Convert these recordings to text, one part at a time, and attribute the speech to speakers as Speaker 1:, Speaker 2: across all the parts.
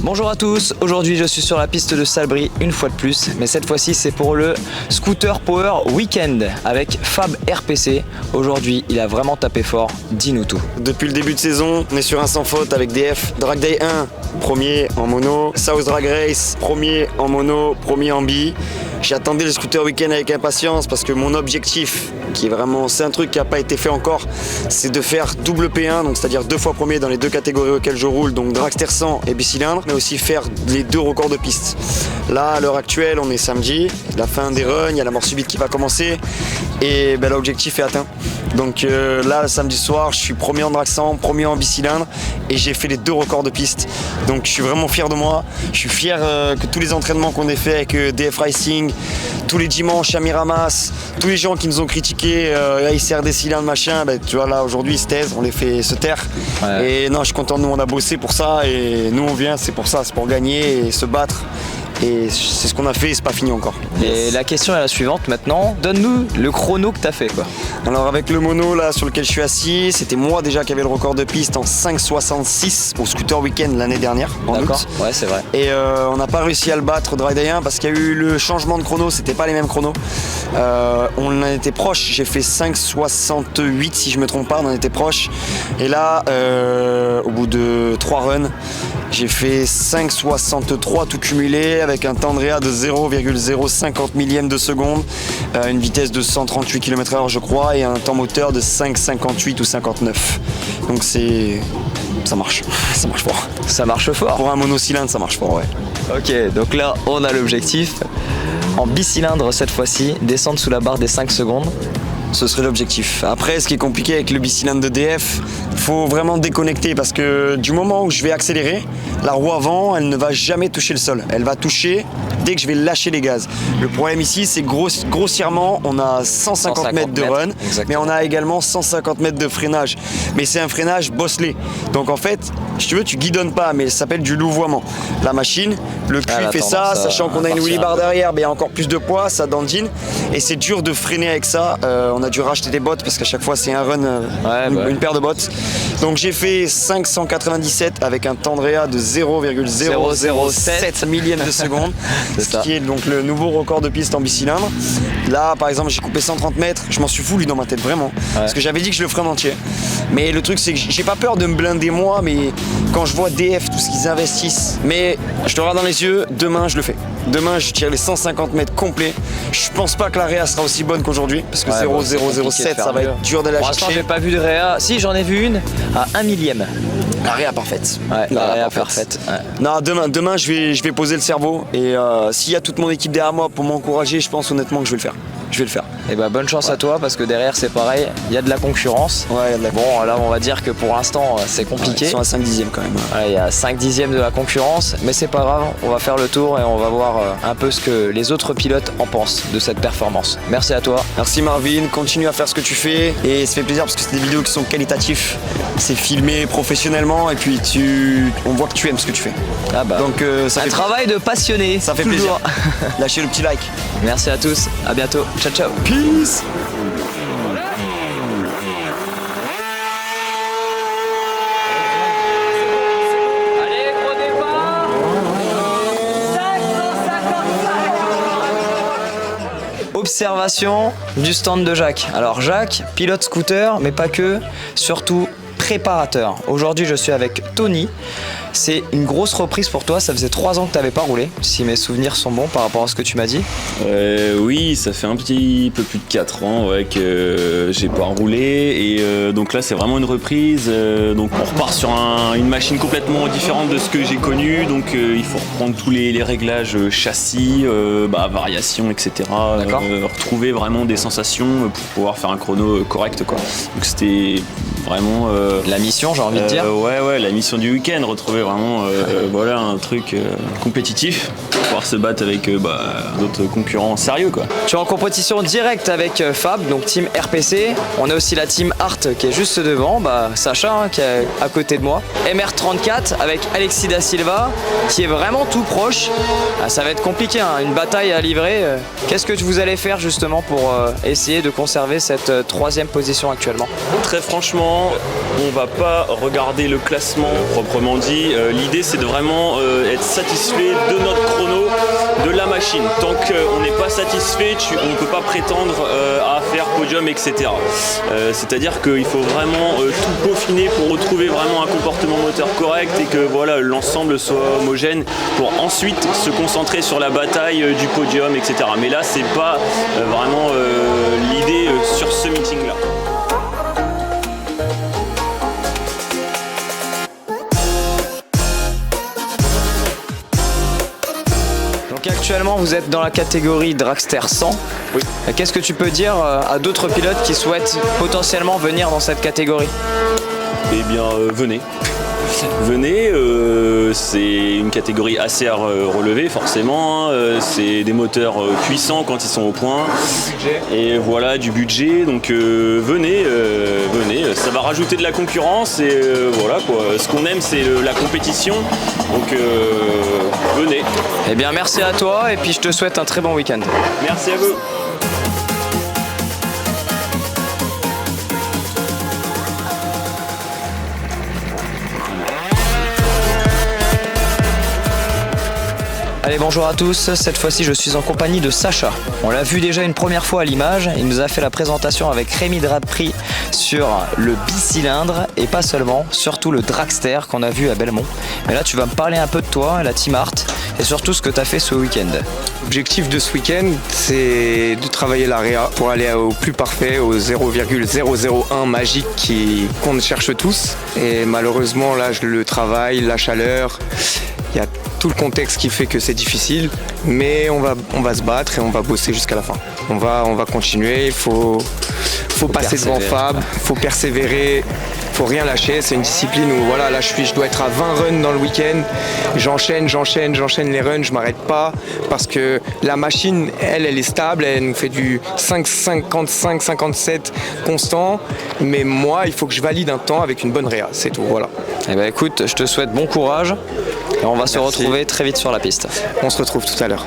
Speaker 1: Bonjour à tous, aujourd'hui je suis sur la piste de Salbris une fois de plus, mais cette fois-ci c'est pour le Scooter Power Weekend avec Fab RPC. Aujourd'hui il a vraiment tapé fort, dis-nous tout.
Speaker 2: Depuis le début de saison, on est sur un sans faute avec DF. Drag Day 1, premier en mono. South Drag Race, premier en mono, premier en bi. J'attendais le Scooter Weekend avec impatience parce que mon objectif, qui est vraiment, c'est un truc qui n'a pas été fait encore, c'est de faire double P1, donc c'est-à-dire 2 fois premier dans les 2 catégories auxquelles je roule, donc dragster 100 et bicylindre, mais aussi faire les 2 records de piste. Là, à l'heure actuelle, on est samedi, la fin des runs, il y a la mort subite qui va commencer, et ben, l'objectif est atteint. Donc là, le samedi soir, je suis premier en drag 100, premier en bicylindre, et j'ai fait les 2 records de piste. Donc je suis vraiment fier de moi. Je suis fier que tous les entraînements qu'on ait fait avec DF Racing, tous les dimanches à Miramas, tous les gens qui nous ont critiqué, ils serrent des cylindres, machin, ben, tu vois là aujourd'hui ils se taisent, on les fait se taire. Ouais. Et non, je suis content, nous on a bossé pour ça et nous on vient, c'est pour ça, c'est pour gagner et se battre. Et c'est ce qu'on a fait et c'est pas fini encore.
Speaker 1: Et la question est la suivante maintenant, donne-nous le chrono que t'as fait quoi.
Speaker 2: Alors avec le mono là sur lequel je suis assis, c'était moi déjà qui avait le record de piste en 5,66 au Scooter Weekend l'année dernière.
Speaker 1: D'accord, ouais c'est vrai.
Speaker 2: Et on n'a pas réussi à le battre au Drag Day 1 parce qu'il y a eu le changement de chrono, c'était pas les mêmes chronos. On en était proche, j'ai fait 5,68 si je me trompe pas, on en était proche. Et là, au bout de 3 runs, j'ai fait 5,63 tout cumulé avec un temps de réa de 0,050 millième de seconde, une vitesse de 138 km/h je crois et un temps moteur de 5,58 ou 59. Donc ça marche fort.
Speaker 1: Ça marche fort.
Speaker 2: Pour un monocylindre ça marche fort, ouais.
Speaker 1: Ok, donc là on a l'objectif, en bicylindre cette fois-ci, descendre sous la barre des 5 secondes.
Speaker 2: Ce serait l'objectif. Après, ce qui est compliqué avec le bicylindre de DF, il faut vraiment déconnecter parce que du moment où je vais accélérer, la roue avant, elle ne va jamais toucher le sol. Elle va toucher dès que je vais lâcher les gaz. Le problème ici, c'est grossièrement, on a 150 mètres de run, mais on a également 150 mètres de freinage. Mais c'est un freinage bosselé. Donc en fait, si tu veux, tu guidonnes pas, mais ça s'appelle du louvoiement. La machine, le cul fait ça, sachant qu'on a une wheelie bar derrière, mais il y a encore plus de poids, ça dandine. Et c'est dur de freiner avec ça. On a dû racheter des bottes parce qu'à chaque fois c'est un run, une paire de bottes. Donc j'ai fait 597 avec un temps de réa de 0,007 millième de seconde, ce qui est donc le nouveau record de piste en bicylindre. Là par exemple j'ai coupé 130 mètres, je m'en suis voulu dans ma tête vraiment, parce que j'avais dit que je le ferais en entier. Mais le truc c'est que j'ai pas peur de me blinder moi, mais quand je vois DF, tout ce qu'ils investissent, mais je te regarde dans les yeux, demain je le fais. Demain je tire les 150 mètres complets. Je pense pas que la réa sera aussi bonne qu'aujourd'hui, parce que 0,007 ça va être dur de la chercher.
Speaker 1: Pour l'instant j'ai pas vu de réa, si j'en ai vu une à 1 millième.
Speaker 2: La réa parfaite.
Speaker 1: Ouais, la réa parfaite. Ouais.
Speaker 2: Non, demain je vais poser le cerveau et s'il y a toute mon équipe derrière moi pour m'encourager, je pense honnêtement que je vais le faire. Je vais le faire.
Speaker 1: Et bah bonne chance à toi parce que derrière c'est pareil, il y a de la concurrence.
Speaker 2: Ouais, il y a de la concurrence.
Speaker 1: Bon là on va dire que pour l'instant c'est compliqué.
Speaker 2: Ils sont à 5 dixièmes quand même.
Speaker 1: Ouais, il y a 5 dixièmes de la concurrence, mais c'est pas grave, on va faire le tour et on va voir un peu ce que les autres pilotes en pensent de cette performance. Merci à toi.
Speaker 2: Merci Marvin, continue à faire ce que tu fais et ça fait plaisir parce que c'est des vidéos qui sont qualitatives. C'est filmé professionnellement et puis on voit que tu aimes ce que tu fais.
Speaker 1: Ah bah, donc
Speaker 2: ça fait
Speaker 1: travail de passionné.
Speaker 2: Ça fait
Speaker 1: toujours
Speaker 2: plaisir. Lâchez le petit like.
Speaker 1: Merci à tous, à bientôt. Ciao ciao.
Speaker 2: Peace.
Speaker 1: Observation du stand de Jacques. Alors Jacques, pilote scooter, mais pas que, surtout préparateur. Aujourd'hui je suis avec Tony. C'est une grosse reprise pour toi, ça faisait 3 ans que tu n'avais pas roulé, si mes souvenirs sont bons par rapport à ce que tu m'as dit.
Speaker 3: Oui, ça fait un petit peu plus de 4 ans que j'ai pas roulé et donc là c'est vraiment une reprise. Donc on repart sur une machine complètement différente de ce que j'ai connu, donc il faut reprendre tous les réglages châssis, variations, etc. Retrouver vraiment des sensations pour pouvoir faire un chrono correct quoi. Donc c'était vraiment
Speaker 1: la mission, j'ai envie de dire.
Speaker 3: Ouais, la mission du week-end, retrouver vraiment voilà un truc compétitif pour pouvoir se battre avec d'autres concurrents sérieux quoi.
Speaker 1: Tu es en compétition directe avec Fab, donc team RPC. On a aussi la team Art qui est juste devant, Sacha qui est à côté de moi. MR34 avec Alexis Da Silva qui est vraiment tout proche. Ça va être compliqué, une bataille à livrer. Qu'est-ce que vous allez faire justement pour essayer de conserver cette 3e position actuellement?
Speaker 3: Très franchement, actuellement, on va pas regarder le classement proprement dit. L'idée, c'est de vraiment être satisfait de notre chrono, de la machine. Tant qu'on n'est pas satisfait, on ne peut pas prétendre à faire podium, etc. C'est-à-dire qu'il faut vraiment tout peaufiner pour retrouver vraiment un comportement moteur correct et que voilà, l'ensemble soit homogène pour ensuite se concentrer sur la bataille du podium, etc. Mais là, c'est pas vraiment l'idée sur ce meeting-là.
Speaker 1: Donc actuellement vous êtes dans la catégorie Dragster 100.
Speaker 3: Oui.
Speaker 1: Qu'est-ce que tu peux dire à d'autres pilotes qui souhaitent potentiellement venir dans cette catégorie?
Speaker 3: Eh bien, venez. Venez, c'est une catégorie assez à relever forcément, c'est des moteurs puissants quand ils sont au point, et voilà, du budget, donc venez, ça va rajouter de la concurrence et voilà quoi, ce qu'on aime c'est la compétition, donc venez.
Speaker 1: Eh bien merci à toi et puis je te souhaite un très bon week-end.
Speaker 3: Merci à vous.
Speaker 1: Allez, bonjour à tous, cette fois-ci je suis en compagnie de Sacha. On l'a vu déjà une première fois à l'image, il nous a fait la présentation avec Rémi Drapri sur le bicylindre et pas seulement, surtout le Dragster qu'on a vu à Belmont. Mais là tu vas me parler un peu de toi, la Team Art et surtout ce que tu as fait ce week-end.
Speaker 4: L'objectif de ce week-end, c'est de travailler l'AREA pour aller au plus parfait, au 0,001 magique qu'on cherche tous. Et malheureusement, là, je le travaille, la chaleur, il y a tout le contexte qui fait que c'est difficile, mais on va se battre et on va bosser jusqu'à la fin. On va continuer, il faut passer devant Fab, il faut persévérer, il faut rien lâcher. C'est une discipline où voilà, là je dois être à 20 runs dans le week-end, j'enchaîne les runs, je m'arrête pas parce que la machine, elle est stable, elle nous fait du 5,55, 57 constant, mais moi il faut que je valide un temps avec une bonne réa, c'est tout, voilà.
Speaker 1: Eh ben écoute, je te souhaite bon courage et on va se retrouver très vite sur la piste.
Speaker 4: On se retrouve tout à l'heure.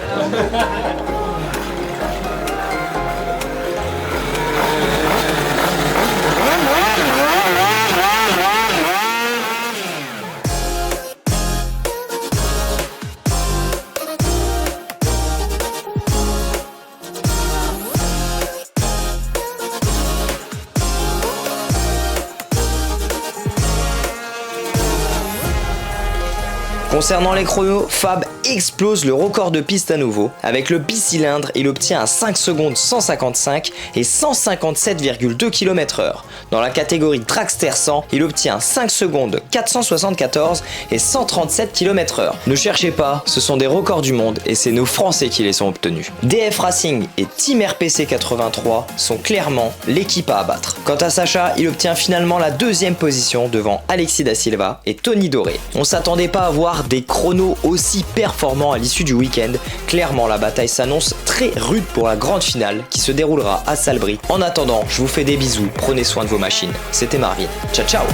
Speaker 1: Concernant les chronos, Fab explose le record de piste à nouveau. Avec le bicylindre, il obtient un 5 secondes 155 et 157,2 km/h. Dans la catégorie Dragster 100, il obtient 5 secondes 474 et 137 km/h. Ne cherchez pas, ce sont des records du monde et c'est nos Français qui les ont obtenus. DF Racing et Team RPC 83 sont clairement l'équipe à abattre. Quant à Sacha, il obtient finalement la deuxième position devant Alexis Da Silva et Tony Doré. On s'attendait pas à voir des chronos aussi performants à l'issue du week-end. Clairement, la bataille s'annonce très rude pour la grande finale qui se déroulera à Salbris. En attendant, je vous fais des bisous, prenez soin de vos machines. C'était Marvin. Ciao ciao.